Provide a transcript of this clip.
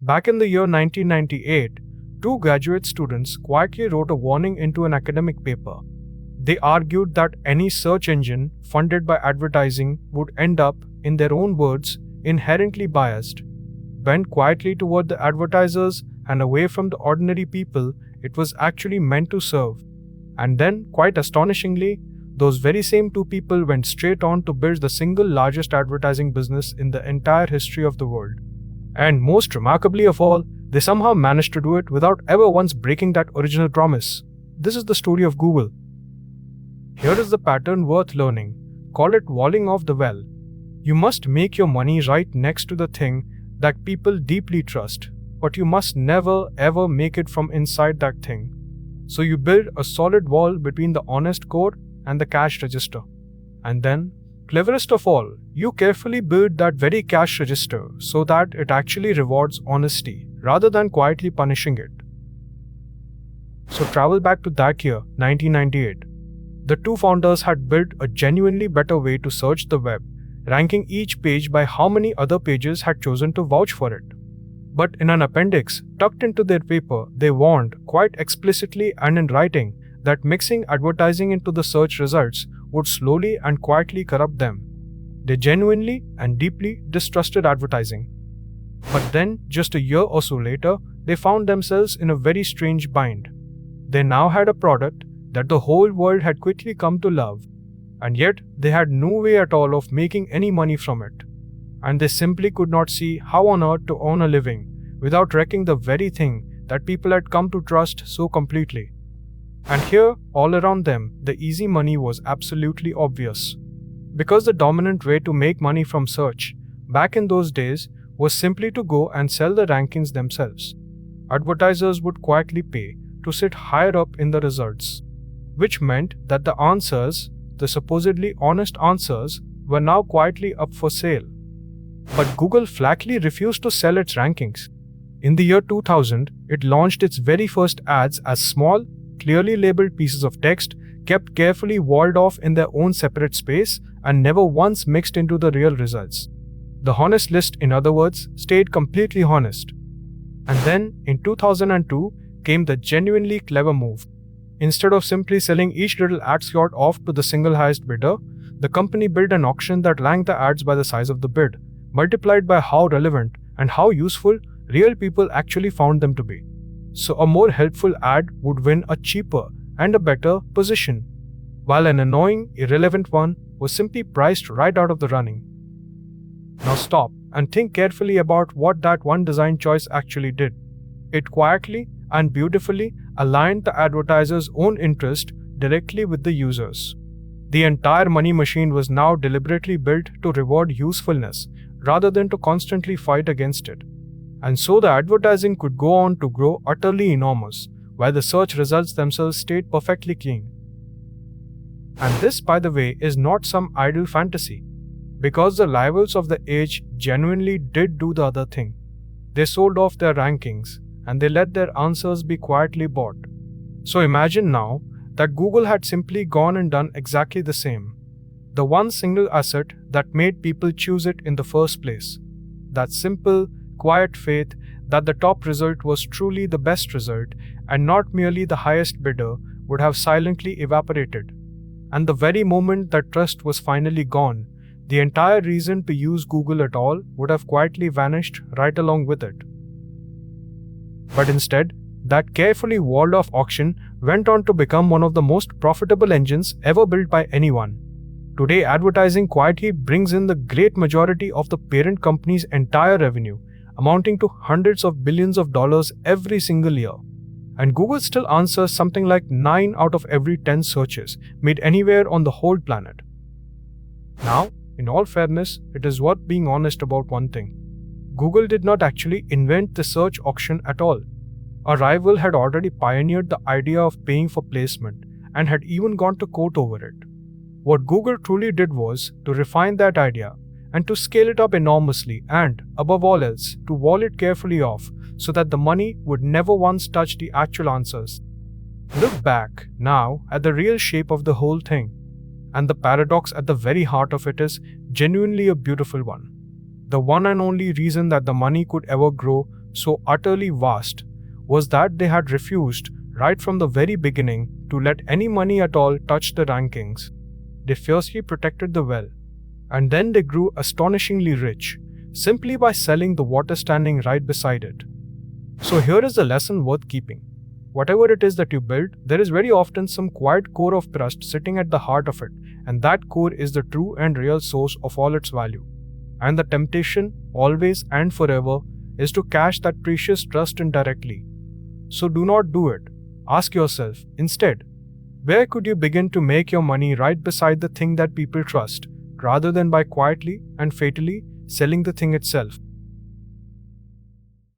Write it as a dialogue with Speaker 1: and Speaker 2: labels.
Speaker 1: Back in the year 1998, two graduate students quietly wrote a warning into an academic paper. They argued that any search engine funded by advertising would end up, in their own words, inherently biased, bent quietly toward the advertisers and away from the ordinary people it was actually meant to serve. And then, quite astonishingly, those very same two people went straight on to build the single largest advertising business in the entire history of the world. And most remarkably of all, they somehow managed to do it without ever once breaking that original promise. This is the story of Google. Here is the pattern worth learning. Call it walling off the well. You must make your money right next to the thing that people deeply trust, but you must never ever make it from inside that thing. So you build a solid wall between the honest core and the cash register. And then, cleverest of all, you carefully build that very cash register so that it actually rewards honesty rather than quietly punishing it. So travel back to that year, 1998. The two founders had built a genuinely better way to search the web, ranking each page by how many other pages had chosen to vouch for it. But in an appendix tucked into their paper, they warned, quite explicitly and in writing, that mixing advertising into the search results would slowly and quietly corrupt them. They genuinely and deeply distrusted advertising. But then, just a year or so later, they found themselves in a very strange bind. They now had a product that the whole world had quickly come to love, and yet they had no way at all of making any money from it. And they simply could not see how on earth to earn a living without wrecking the very thing that people had come to trust so completely. And here, all around them, the easy money was absolutely obvious. Because the dominant way to make money from search, back in those days, was simply to go and sell the rankings themselves. Advertisers would quietly pay to sit higher up in the results, which meant that the answers, the supposedly honest answers, were now quietly up for sale. But Google flatly refused to sell its rankings. In the year 2000, it launched its very first ads as small, clearly labeled pieces of text kept carefully walled off in their own separate space and never once mixed into the real results. The honest list, in other words, stayed completely honest. And then, in 2002, came the genuinely clever move. Instead of simply selling each little ad slot off to the single highest bidder, the company built an auction that ranked the ads by the size of the bid, multiplied by how relevant and how useful real people actually found them to be. So a more helpful ad would win a cheaper and a better position, while an annoying, irrelevant one was simply priced right out of the running. Now stop and think carefully about what that one design choice actually did. It quietly and beautifully aligned the advertiser's own interest directly with the users. The entire money machine was now deliberately built to reward usefulness rather than to constantly fight against it. And so the advertising could go on to grow utterly enormous, while the search results themselves stayed perfectly clean. And this, by the way, is not some idle fantasy, because the rivals of the age genuinely did do the other thing. They sold off their rankings, and they let their answers be quietly bought. So imagine now that Google had simply gone and done exactly the same. The one single asset that made people choose it in the first place. That simple, quiet faith that the top result was truly the best result and not merely the highest bidder would have silently evaporated. And the very moment that trust was finally gone, the entire reason to use Google at all would have quietly vanished right along with it. But instead, that carefully walled off auction went on to become one of the most profitable engines ever built by anyone. Today, advertising quietly brings in the great majority of the parent company's entire revenue, amounting to hundreds of billions of dollars every single year. And Google still answers something like 9 out of every 10 searches made anywhere on the whole planet. Now, in all fairness, it is worth being honest about one thing. Google did not actually invent the search auction at all. A rival had already pioneered the idea of paying for placement and had even gone to court over it. What Google truly did was to refine that idea and to scale it up enormously and, above all else, to wall it carefully off so that the money would never once touch the actual answers. Look back now at the real shape of the whole thing, and the paradox at the very heart of it is genuinely a beautiful one. The one and only reason that the money could ever grow so utterly vast was that they had refused, right from the very beginning, to let any money at all touch the rankings. They fiercely protected the well, and then they grew astonishingly rich, simply by selling the water standing right beside it. So here is a lesson worth keeping. Whatever it is that you build, there is very often some quiet core of trust sitting at the heart of it, and that core is the true and real source of all its value. And the temptation, always and forever, is to cash that precious trust in directly. So do not do it. Ask yourself, instead, where could you begin to make your money right beside the thing that people trust, rather than by quietly and fatally selling the thing itself?